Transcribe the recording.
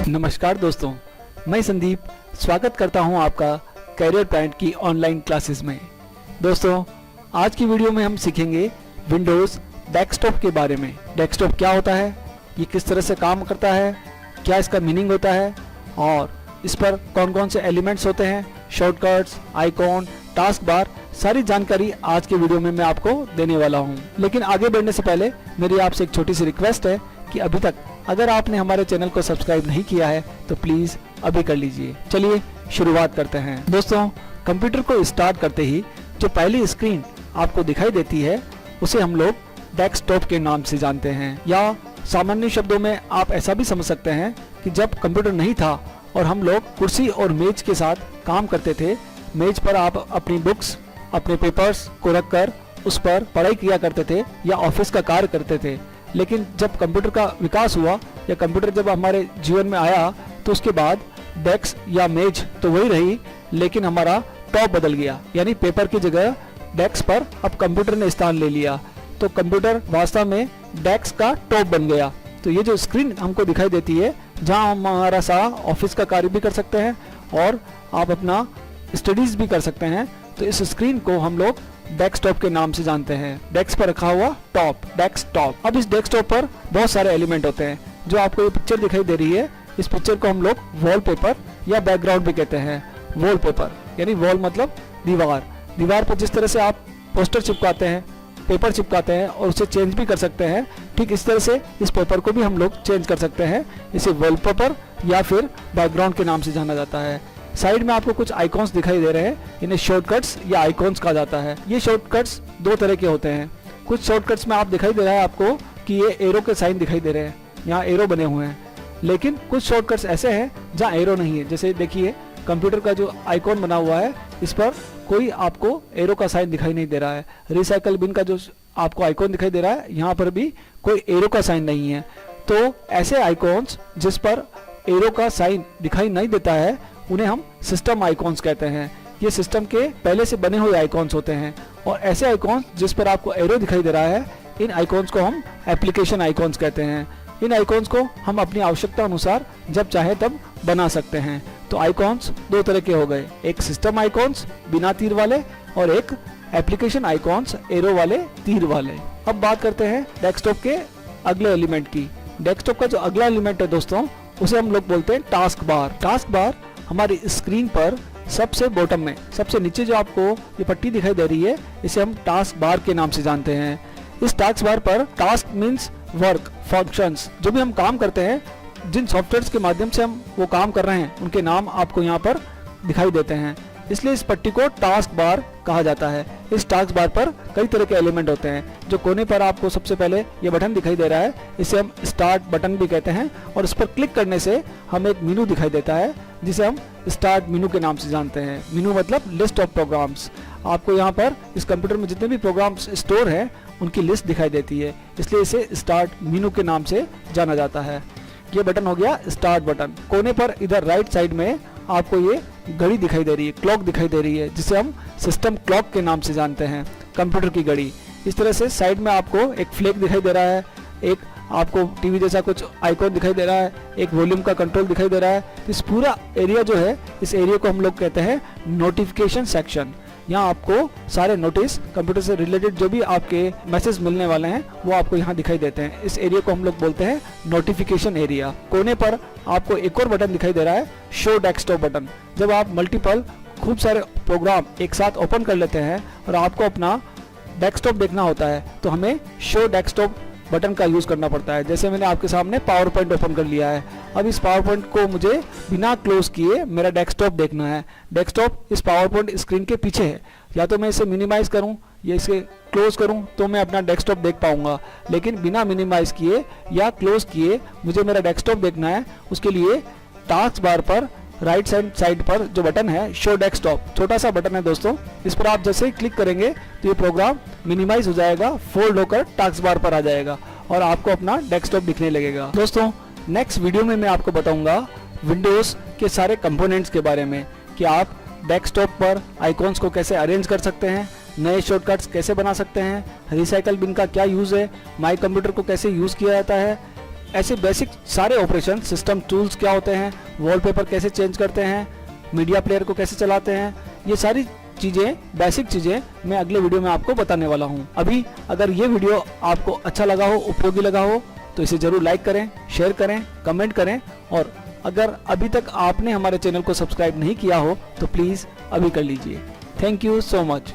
नमस्कार दोस्तों, मैं संदीप स्वागत करता हूं आपका कैरियर पॉइंट की ऑनलाइन क्लासेस में। दोस्तों, आज की वीडियो में हम सीखेंगे विंडोज़ डेस्कटॉप के बारे में। डेस्कटॉप क्या होता है, ये किस तरह से काम करता है, क्या इसका मीनिंग होता है और इस पर कौन कौन से एलिमेंट्स होते हैं, शॉर्टकट्स, आइकॉन, टास्क बार, सारी जानकारी आज के वीडियो में मैं आपको देने वाला हूं। लेकिन आगे बढ़ने से पहले मेरी आपसे एक छोटी सी रिक्वेस्ट है कि अभी तक अगर आपने हमारे चैनल को सब्सक्राइब नहीं किया है तो प्लीज अभी कर लीजिए। चलिए शुरुआत करते हैं। दोस्तों, कंप्यूटर को स्टार्ट करते ही जो पहली स्क्रीन आपको दिखाई देती है उसे हम लोग डेस्कटॉप के नाम से जानते हैं, या सामान्य शब्दों में आप ऐसा भी समझ सकते हैं कि जब कंप्यूटर नहीं था और हम लोग कुर्सी और मेज के साथ काम करते थे, मेज पर आप अपनी बुक्स, अपने पेपर्स को रखकर उस पर पढ़ाई किया करते थे या ऑफिस का कार्य करते थे। लेकिन जब कंप्यूटर का विकास हुआ या कंप्यूटर जब हमारे जीवन में आया तो उसके बाद डेस्क या मेज तो वही रही, लेकिन हमारा टॉप बदल गया, यानी पेपर की जगह डेस्क पर अब कंप्यूटर ने स्थान ले लिया। तो कंप्यूटर वास्तव में डेस्क का टॉप बन गया। तो ये जो स्क्रीन हमको दिखाई देती है, जहाँ हम हमारा सारा ऑफिस का कार्य भी कर सकते हैं और आप अपना स्टडीज भी कर सकते हैं, तो इस स्क्रीन को हम लोग डेस्कटॉप के नाम से जानते हैं। डेस्क पर रखा हुआ टॉप, डेस्कटॉप। अब इस डेस्कटॉप पर बहुत सारे एलिमेंट होते हैं। जो आपको ये पिक्चर दिखाई दे रही है, इस पिक्चर को हम लोग वॉलपेपर या बैकग्राउंड भी कहते हैं। वॉलपेपर यानी वॉल मतलब दीवार। दीवार पर जिस तरह से आप पोस्टर चिपकाते हैं, पेपर चिपकाते हैं और उसे चेंज भी कर सकते हैं, ठीक इस तरह से इस पेपर को भी हम लोग चेंज कर सकते हैं। इसे वॉलपेपर या फिर बैकग्राउंड के नाम से जाना जाता है। साइड में आपको कुछ आइकॉन्स दिखाई दे रहे हैं, इन्हें शॉर्टकट्स या आइकॉन्स कहा जाता है। ये शॉर्टकट्स दो तरह के होते हैं। कुछ शॉर्टकट्स में आप दिखाई दे रहा है आपको कि ये एरो के साइन दिखाई दे रहे हैं, यहाँ एरो बने हुए हैं। लेकिन कुछ शॉर्टकट्स ऐसे हैं जहाँ एरो नहीं है। जैसे देखिए, कंप्यूटर का जो आइकॉन बना हुआ है, इस पर कोई आपको एरो का साइन दिखाई नहीं दे रहा है। रिसाइकल बिन का जो आपको आइकॉन दिखाई दे रहा है, यहाँ पर भी कोई एरो का साइन नहीं है। तो ऐसे आइकॉन्स जिस पर एरो का साइन दिखाई नहीं देता है, उन्हें हम सिस्टम आइकॉन्स कहते हैं। ये सिस्टम के पहले से बने हुए आइकॉन्स होते हैं। और ऐसे आइकॉन्स जिस पर आपको एरो दिखाई दे रहा है, इन आइकॉन्स को हम एप्लीकेशन आइकॉन्स कहते हैं। इन आइकॉन्स को हम अपनी आवश्यकता अनुसार जब चाहे तब बना सकते हैं। तो आइकॉन्स दो तरह के हो गए, एक सिस्टम आइकॉन्स बिना तीर वाले और एक एप्लीकेशन आइकॉन्स एरो वाले, तीर वाले। अब बात करते हैं डेस्कटॉप के अगले एलिमेंट की। डेस्कटॉप का जो अगला एलिमेंट है दोस्तों, उसे हम लोग बोलते हैं टास्क बार। टास्क बार हमारी स्क्रीन पर सबसे बॉटम में, सबसे नीचे जो आपको ये पट्टी दिखाई दे रही है, इसे हम टास्क बार के नाम से जानते हैं। इस टास्क बार पर टास्क मीन्स वर्क, फंक्शंस, जो भी हम काम करते हैं, जिन सॉफ्टवेयर्स के माध्यम से हम वो काम कर रहे हैं, उनके नाम आपको यहाँ पर दिखाई देते हैं। इसलिए इस पट्टी को टास्क बार कहा जाता है। इस टास्क बार पर कई तरह के एलिमेंट होते हैं। जो कोने पर आपको सबसे पहले ये बटन दिखाई दे रहा है, इसे हम स्टार्ट बटन भी कहते हैं, और इस पर क्लिक करने से हमें एक मेनू दिखाई देता है जिसे हम स्टार्ट मेनू के नाम से जानते हैं। मेनू मतलब लिस्ट ऑफ प्रोग्राम्स। आपको यहाँ पर इस कंप्यूटर में जितने भी प्रोग्राम्स स्टोर हैं उनकी लिस्ट दिखाई देती है, इसलिए इसे स्टार्ट मेनू के नाम से जाना जाता है। ये बटन हो गया स्टार्ट बटन। कोने पर इधर राइट साइड में आपको ये घड़ी दिखाई दे रही है, क्लॉक दिखाई दे रही है, जिसे हम सिस्टम क्लॉक के नाम से जानते हैं, कंप्यूटर की घड़ी। इस तरह से साइड में आपको एक फ्लैग दिखाई दे रहा है, एक आपको टीवी जैसा कुछ आइकॉन दिखाई दे रहा है, एक वॉल्यूम का कंट्रोल दिखाई दे रहा है। इस पूरा एरिया जो है, इस एरिया को हम लोग कहते हैं नोटिफिकेशन सेक्शन। यहाँ आपको सारे नोटिस, कंप्यूटर से रिलेटेड जो भी आपके मैसेज मिलने वाले हैं, वो आपको यहाँ दिखाई देते हैं। इस एरिया को हम लोग बोलते हैं नोटिफिकेशन एरिया। कोने पर आपको एक और बटन दिखाई दे रहा है, शो डेस्कटॉप बटन। जब आप मल्टीपल खूब सारे प्रोग्राम एक साथ ओपन कर लेते हैं और आपको अपना डेस्कटॉप देखना होता है, तो हमें शो डेस्कटॉप बटन का यूज करना पड़ता है। जैसे मैंने आपके सामने पावर पॉइंट ओपन कर लिया है। अब इस पावर पॉइंट को मुझे बिना क्लोज किए मेरा डेस्कटॉप देखना है। डेस्कटॉप इस पावर पॉइंट स्क्रीन के पीछे है। या तो मैं इसे मिनिमाइज करूं या इसे क्लोज करूं तो मैं अपना डेस्कटॉप देख पाऊंगा, लेकिन बिना मिनिमाइज किए या क्लोज किए मुझे मेरा डेस्कटॉप देखना है। उसके लिए टास्क बार पर राइट साइड पर जो बटन है, शो डेस्कटॉप, छोटा सा बटन है दोस्तों, इस पर आप जैसे ही क्लिक करेंगे तो ये प्रोग्राम मिनिमाइज हो जाएगा, फोल्ड होकर टास्क बार पर आ जाएगा और आपको अपना डेस्कटॉप दिखने लगेगा। दोस्तों, नेक्स्ट वीडियो में मैं आपको बताऊंगा विंडोज के सारे कंपोनेंट्स के बारे में, कि आप डेस्कटॉप पर आइकॉन्स को कैसे अरेंज कर सकते हैं, नए शॉर्टकट्स कैसे बना सकते हैं, रिसाइकल बिन का क्या यूज़ है, माई कंप्यूटर को कैसे यूज़ किया जाता है, ऐसे बेसिक सारे ऑपरेशन, सिस्टम टूल्स क्या होते हैं, वॉलपेपर कैसे चेंज करते हैं, मीडिया प्लेयर को कैसे चलाते हैं, ये सारी चीज़ें, बेसिक चीज़ें मैं अगले वीडियो में आपको बताने वाला हूँ। अभी अगर ये वीडियो आपको अच्छा लगा हो, उपयोगी लगा हो, तो इसे ज़रूर लाइक करें, शेयर करें, कमेंट करें, और अगर अभी तक आपने हमारे चैनल को सब्सक्राइब नहीं किया हो तो प्लीज़ अभी कर लीजिए। Thank you so much.